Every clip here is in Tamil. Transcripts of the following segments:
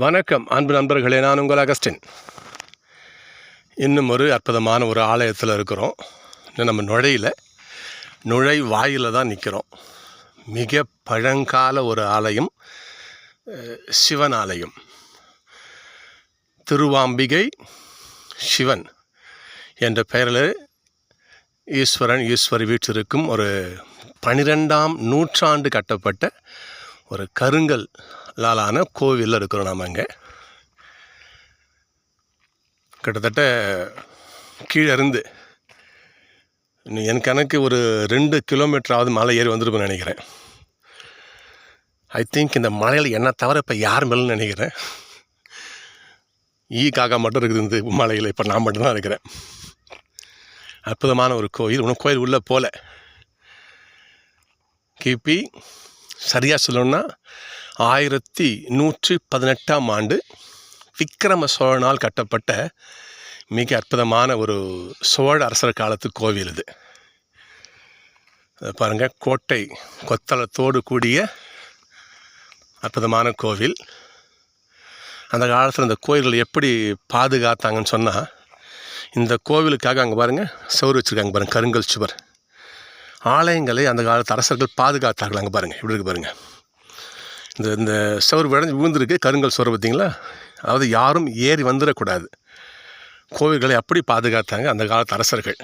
வணக்கம் அன்பு நண்பர்களே, நான் உங்கள் அகஸ்டின். இன்னும் ஒரு அற்புதமான ஒரு ஆலயத்தில் இருக்கிறோம். இன்னும் நம்ம நுழைவாயில தான் நிற்கிறோம். மிக பழங்கால ஒரு ஆலயம், சிவன் ஆலயம். திருவாம்பிகை சிவன் என்ற பெயரில் ஈஸ்வரி வீற்றிருக்கும் ஒரு 12ஆம் நூற்றாண்டு கட்டப்பட்ட ஒரு கருங்கல்லாலான கோவிலில் இருக்கிறோம். நாம் அங்கே கிட்டத்தட்ட கீழே இருந்து என் கணக்கு ஒரு 2 கிலோமீட்டராவது மலை ஏறி வந்திருப்பேன்னு நினைக்கிறேன். ஐ திங்க் இந்த மலையில் என்ன தவிர இப்போ யார் மேலேன்னு நினைக்கிறேன். காக்கா மட்டும் இருக்குது இந்த மலையில். இப்போ நான் மட்டும்தான் இருக்கிறேன். அற்புதமான ஒரு கோயில். இன்னும் கோயில் உள்ளே போல. கிபி சரியாக சொல்லணும்னா 1118ஆம் ஆண்டு விக்ரம சோழனால் கட்டப்பட்ட மிக அற்புதமான ஒரு சோழ அரசர் காலத்து கோவில் இது. பாருங்கள், கோட்டை கொத்தளத்தோடு கூடிய அற்புதமான கோவில். அந்த காலத்தில் இந்த கோயில்கள் எப்படி பாதுகாத்தாங்கன்னு சொன்னால், இந்த கோவிலுக்காக அங்கே பாருங்கள் சுவர் வச்சுருக்காங்க பாருங்கள், கருங்கல் சுவர். ஆலயங்களை அந்த காலத்து அரசர்கள் பாதுகாத்தார்கள். அங்கே பாருங்கள், இப்படி இருக்குது பாருங்கள். இந்த சுவர் விழுந்திருக்கு, கருங்கல் சுவர் பார்த்திங்களா. அதாவது யாரும் ஏறி வந்துடக்கூடாது. கோவில்களை அப்படி பாதுகாத்தாங்க அந்த காலத்து அரசர்கள்.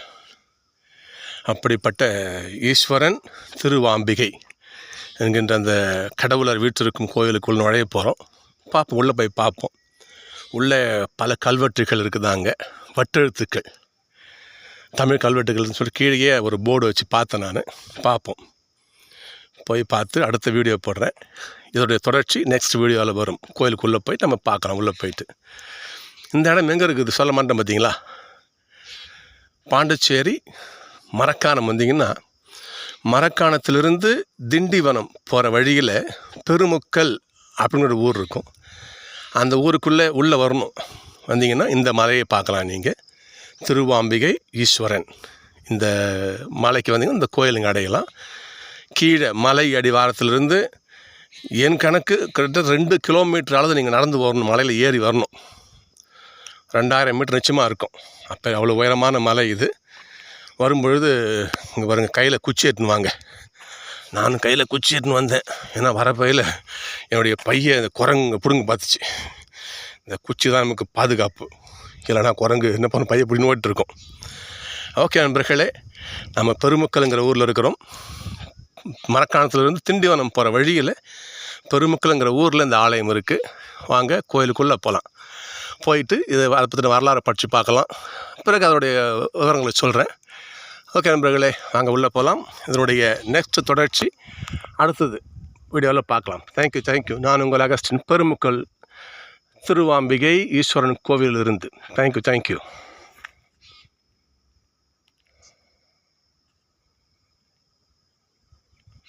அப்படிப்பட்ட ஈஸ்வரன் திருவாம்பிகை என்கின்ற அந்த கடவுளர் வீற்றிருக்கும் கோவிலுக்குள் நுழைய போகிறோம். பார்ப்போம், உள்ளே போய் பார்ப்போம். உள்ளே பல கல்வெட்டுகள் இருக்குதாங்க, வட்டெழுத்துக்கள், தமிழ் கல்வெட்டுகள்னு சொல்லி கீழே ஒரு போர்டு வச்சு பார்த்தேன் நான். பார்ப்போம், போய் பார்த்து அடுத்த வீடியோ போடுறேன். இதோடைய தொடர்ச்சி நெக்ஸ்ட் வீடியோவில் வரும். கோயிலுக்குள்ளே போய் நம்ம பார்க்கலாம். உள்ளே போயிட்டு இந்த இடம் எங்கே இருக்குது சொல்ல மாட்டேன் பார்த்தீங்களா. பாண்டிச்சேரி மரக்காணம் வந்தீங்கன்னா, மரக்காணத்திலிருந்து திண்டிவனம் போகிற வழியில் பெருமுக்கல் அப்படின்னு ஒரு ஊர் இருக்கும். அந்த ஊருக்குள்ளே உள்ளே வரணும். வந்தீங்கன்னா இந்த மலையை பார்க்கலாம். நீங்கள் திருவாம்பிகை ஈஸ்வரன் இந்த மலைக்கு வந்தீங்கன்னா இந்த கோயிலுங்க அடையலாம். கீழே மலை அடிவாரத்திலிருந்து என் கணக்கு கிட்டத்தட்ட 2 கிலோமீட்டர் அளவு நீங்கள் நடந்து வரணும். மலையில் ஏறி வரணும். 2000 மீட்டர் நிச்சயமாக இருக்கும். அப்போ அவ்வளோ உயரமான மலை இது. வரும்பொழுது இங்கே பாருங்கள், கையில் குச்சி எடுத்துன்னு வாங்க. நானும் கையில் குச்சி எடுத்துன்னு வந்தேன். ஏன்னா வரப்பையில் என்னுடைய பையை இந்த குரங்கு பிடுங்க பார்த்துச்சு. இந்த குச்சி தான் நமக்கு பாதுகாப்பு. இல்லைனா குரங்கு என்ன பண்ண பையை பிடின்னு ஓட்டிருக்கோம். ஓகே நண்பர்களே, நம்ம பெருமுக்கல்ங்கிற ஊரில் இருக்கிறோம். மரக்காணத்திலிருந்து திண்டிவனம் போகிற வழியில் பெருமுக்கல்ங்கிற ஊரில் இந்த ஆலயம் இருக்குது. வாங்க கோயிலுக்குள்ளே போகலாம். போயிட்டு இதை அதை பற்றின வரலாறை படித்து பார்க்கலாம். பிறகு அதனுடைய விவரங்களை சொல்கிறேன். ஓகே நண்பர்களே, வாங்க உள்ளே போகலாம். இதனுடைய நெக்ஸ்ட் தொடர்ச்சி அடுத்தது வீடியோவில் பார்க்கலாம். தேங்க்யூ. நான் உங்கள் அகஸ்டின், பெருமுக்கல் திருவாம்பிகை ஈஸ்வரன் கோவிலிருந்து. தேங்க்யூ.